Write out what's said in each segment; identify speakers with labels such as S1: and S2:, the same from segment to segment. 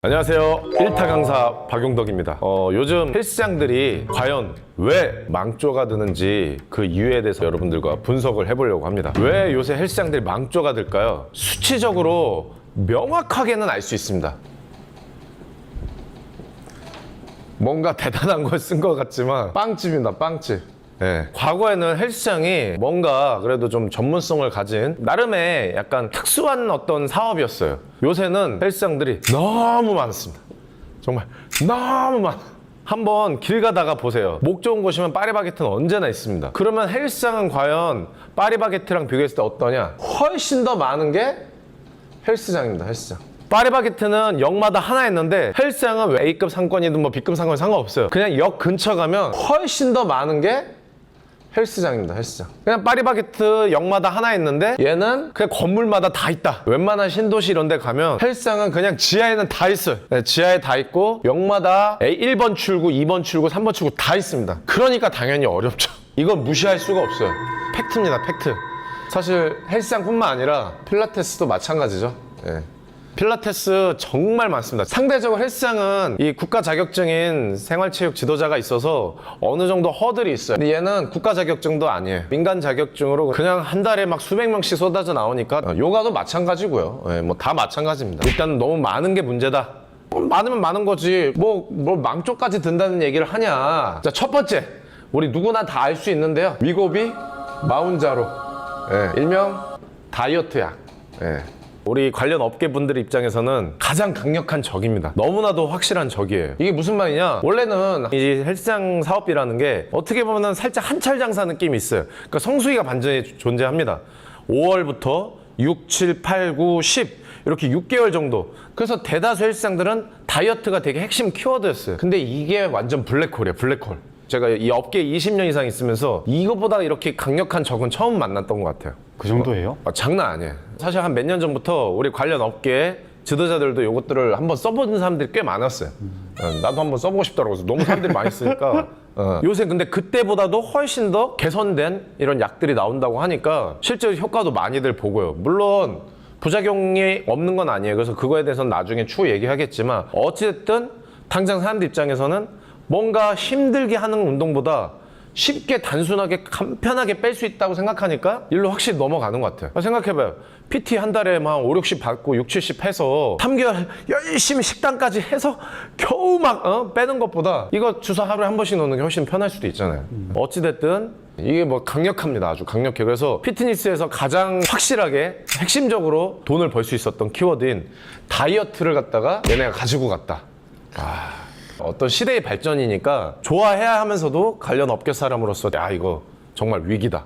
S1: 안녕하세요. 1타 강사 박용덕입니다. 요즘 헬스장들이 과연 왜 망조가 드는지 그 이유에 대해서 여러분들과 분석을 해보려고 합니다. 왜 요새 헬스장들이 망조가 들까요? 수치적으로 명확하게는 알 수 있습니다. 뭔가 대단한 걸 쓴 것 같지만 빵집입니다. 빵집. 네. 과거에는 헬스장이 뭔가 그래도 좀 전문성을 가진 나름의 약간 특수한 어떤 사업이었어요. 요새는 헬스장들이 너무 많습니다. 정말 너무 많아. 한번 길 가다가 보세요. 목 좋은 곳이면 파리바게트는 언제나 있습니다. 그러면 헬스장은 과연 파리바게트랑 비교했을 때 어떠냐? 훨씬 더 많은 게 헬스장입니다. 헬스장. 파리바게트는 역마다 하나 있는데 헬스장은 A급 상권이든 뭐 B급 상권이 상관없어요. 그냥 역 근처 가면 훨씬 더 많은 게 헬스장입니다. 헬스장. 그냥 파리바게트 역마다 하나 있는데 얘는 그냥 건물마다 다 있다. 웬만한 신도시 이런 데 가면 헬스장은 그냥 지하에는 다 있어요. 네, 지하에 다 있고 역마다 1번 출구, 2번 출구, 3번 출구 다 있습니다. 그러니까 당연히 어렵죠. 이건 무시할 수가 없어요. 팩트입니다. 팩트. 사실 헬스장뿐만 아니라 필라테스도 마찬가지죠. 네. 필라테스 정말 많습니다. 상대적으로 헬스장은 이 국가 자격증인 생활체육 지도자가 있어서 어느 정도 허들이 있어요. 근데 얘는 국가 자격증도 아니에요. 민간 자격증으로 그냥 한 달에 막 수백 명씩 쏟아져 나오니까 요가도 마찬가지고요. 네, 뭐 다 마찬가지입니다. 일단 너무 많은 게 문제다. 많으면 많은 거지. 뭐 망조까지 든다는 얘기를 하냐. 자, 첫 번째. 우리 누구나 다 알 수 있는데요. 위고비 마운자로. 네, 일명 다이어트 약. 네. 우리 관련 업계분들 입장에서는 가장 강력한 적입니다. 너무나도 확실한 적이에요. 이게 무슨 말이냐? 원래는 이 헬스장 사업이라는 게 어떻게 보면 살짝 한철 장사 느낌이 있어요. 그러니까 성수기가 반전이 존재합니다. 5월부터 6, 7, 8, 9, 10 이렇게 6개월 정도. 그래서 대다수 헬스장들은 다이어트가 되게 핵심 키워드였어요. 근데 이게 완전 블랙홀이에요. 블랙홀. 제가 이 업계에 20년 이상 있으면서 이거보다 이렇게 강력한 적은 처음 만났던 것 같아요.
S2: 그 정도예요?
S1: 장난 아니에요. 사실 한 몇 년 전부터 우리 관련 업계 지도자들도 이것들을 한번 써보는 사람들이 꽤 많았어요. 나도 한번 써보고 싶더라고요. 너무 사람들이 많이 쓰니까. 요새 근데 그때보다도 훨씬 더 개선된 이런 약들이 나온다고 하니까 실제로 효과도 많이들 보고요. 물론 부작용이 없는 건 아니에요. 그래서 그거에 대해서는 나중에 추후 얘기하겠지만 어찌됐든 당장 사람들 입장에서는 뭔가 힘들게 하는 운동보다 쉽게 단순하게 간편하게 뺄 수 있다고 생각하니까 일로 확실히 넘어가는 것 같아요. 생각해봐요. PT 한 달에 막 5, 60 받고 6, 70 해서 3개월 열심히 식단까지 해서 겨우 막 빼는 것보다 이거 주사 하루에 한 번씩 넣는 게 훨씬 편할 수도 있잖아요. 어찌됐든 이게 뭐 강력합니다. 아주 강력해. 그래서 피트니스에서 가장 확실하게 핵심적으로 돈을 벌 수 있었던 키워드인 다이어트를 갖다가 얘네가 가지고 갔다. 어떤 시대의 발전이니까 좋아해야 하면서도 관련 업계 사람으로서 야 이거 정말 위기다.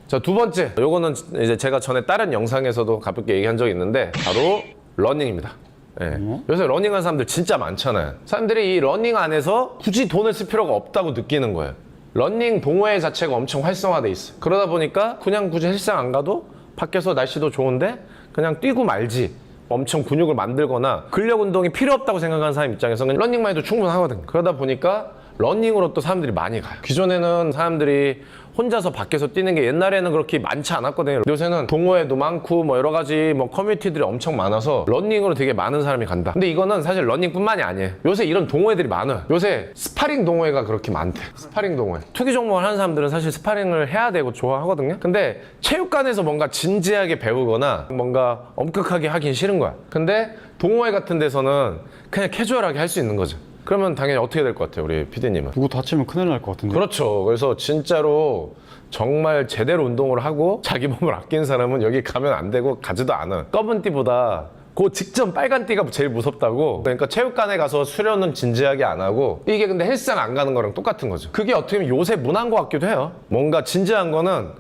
S1: 자, 두 번째, 요거는 이제 제가 전에 다른 영상에서도 가볍게 얘기한 적이 있는데 바로 러닝입니다. 네. 요새 러닝하는 사람들 진짜 많잖아요. 사람들이 이 러닝 안에서 굳이 돈을 쓸 필요가 없다고 느끼는 거예요. 러닝 동호회 자체가 엄청 활성화돼 있어요. 그러다 보니까 그냥 굳이 헬스장 안 가도 밖에서 날씨도 좋은데 그냥 뛰고 말지. 엄청 근육을 만들거나 근력 운동이 필요 없다고 생각하는 사람 입장에서는 러닝만 해도 충분하거든요. 그러다 보니까 러닝으로 또 사람들이 많이 가요. 기존에는 사람들이 혼자서 밖에서 뛰는 게 옛날에는 그렇게 많지 않았거든요. 요새는 동호회도 많고 뭐 여러 가지 뭐 커뮤니티들이 엄청 많아서 러닝으로 되게 많은 사람이 간다. 근데 이거는 사실 러닝뿐만이 아니에요. 요새 이런 동호회들이 많아요. 요새 스파링 동호회가 그렇게 많대. 스파링 동호회. 투기 종목을 하는 사람들은 사실 스파링을 해야 되고 좋아하거든요. 근데 체육관에서 뭔가 진지하게 배우거나 뭔가 엄격하게 하긴 싫은 거야. 근데 동호회 같은 데서는 그냥 캐주얼하게 할 수 있는 거죠. 그러면 당연히 어떻게 될 것 같아요, 우리 PD님은?
S2: 누구 다치면 큰일 날 것 같은데.
S1: 그렇죠. 그래서 진짜로 정말 제대로 운동을 하고 자기 몸을 아끼는 사람은 여기 가면 안 되고 가지도 않아. 검은 띠보다 그 직전 빨간 띠가 제일 무섭다고. 그러니까 체육관에 가서 수련은 진지하게 안 하고 이게 근데 헬스장 안 가는 거랑 똑같은 거죠. 그게 어떻게 보면 요새 문화인 것 같기도 해요. 뭔가 진지한 거는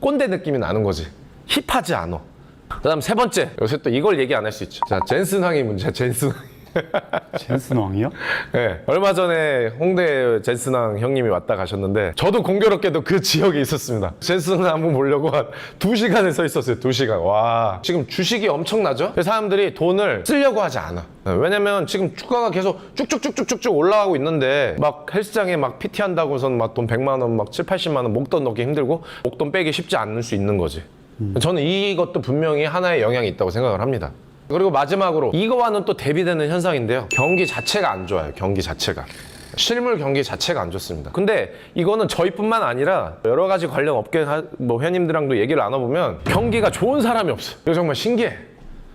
S1: 꼰대 느낌이 나는 거지. 힙하지 않아. 그 다음 세 번째. 요새 또 이걸 얘기 안 할 수 있죠. 자, 젠슨왕이 문제야, 젠슨왕이.
S2: 젠슨 왕이요?
S1: 네, 얼마 전에 홍대 젠슨왕 형님이 왔다 가셨는데 저도 공교롭게도 그 지역에 있었습니다. 젠슨왕 한번 보려고 한 2시간에 서 있었어요. 2시간. 와, 지금 주식이 엄청나죠? 사람들이 돈을 쓰려고 하지 않아. 왜냐면 지금 주가가 계속 쭉쭉쭉쭉쭉 올라가고 있는데 막 헬스장에 막 PT 한다고선 막 돈 100만 원, 막 7, 80만 원 목돈 넣기 힘들고 목돈 빼기 쉽지 않을 수 있는 거지. 저는 이것도 분명히 하나의 영향이 있다고 생각을 합니다. 그리고 마지막으로 이거와는 또 대비되는 현상인데요. 경기 자체가 안 좋아요. 경기 자체가. 실물 경기 자체가 안 좋습니다. 근데 이거는 저희뿐만 아니라 여러 가지 관련 업계 회원님들랑도 얘기를 나눠보면 경기가 좋은 사람이 없어요. 이거 정말 신기해.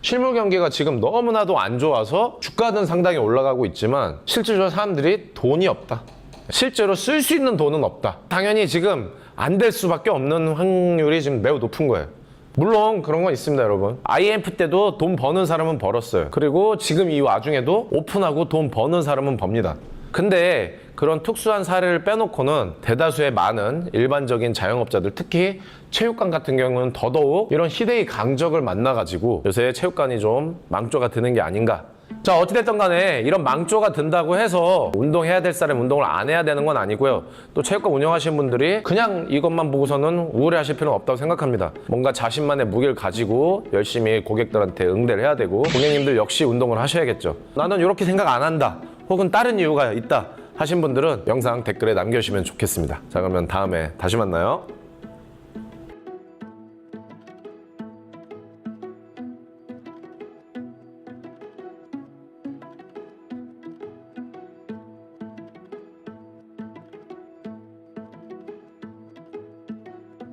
S1: 실물 경기가 지금 너무나도 안 좋아서 주가는 상당히 올라가고 있지만 실질적으로 사람들이 돈이 없다. 실제로 쓸 수 있는 돈은 없다. 당연히 지금 안 될 수밖에 없는 확률이 지금 매우 높은 거예요. 물론 그런 건 있습니다, 여러분. IMF 때도 돈 버는 사람은 벌었어요. 그리고 지금 이 와중에도 오픈하고 돈 버는 사람은 법니다. 근데 그런 특수한 사례를 빼놓고는 대다수의 많은 일반적인 자영업자들, 특히 체육관 같은 경우는 더더욱 이런 시대의 강적을 만나가지고 요새 체육관이 좀 망조가 드는 게 아닌가. 자, 어찌됐든 간에 이런 망조가 든다고 해서 운동해야 될 사람이 운동을 안 해야 되는 건 아니고요. 또 체육관 운영하시는 분들이 그냥 이것만 보고서는 우울해하실 필요는 없다고 생각합니다. 뭔가 자신만의 무게를 가지고 열심히 고객들한테 응대를 해야 되고, 고객님들 역시 운동을 하셔야겠죠. 나는 이렇게 생각 안 한다, 혹은 다른 이유가 있다 하신 분들은 영상 댓글에 남겨주시면 좋겠습니다. 자, 그러면 다음에 다시 만나요.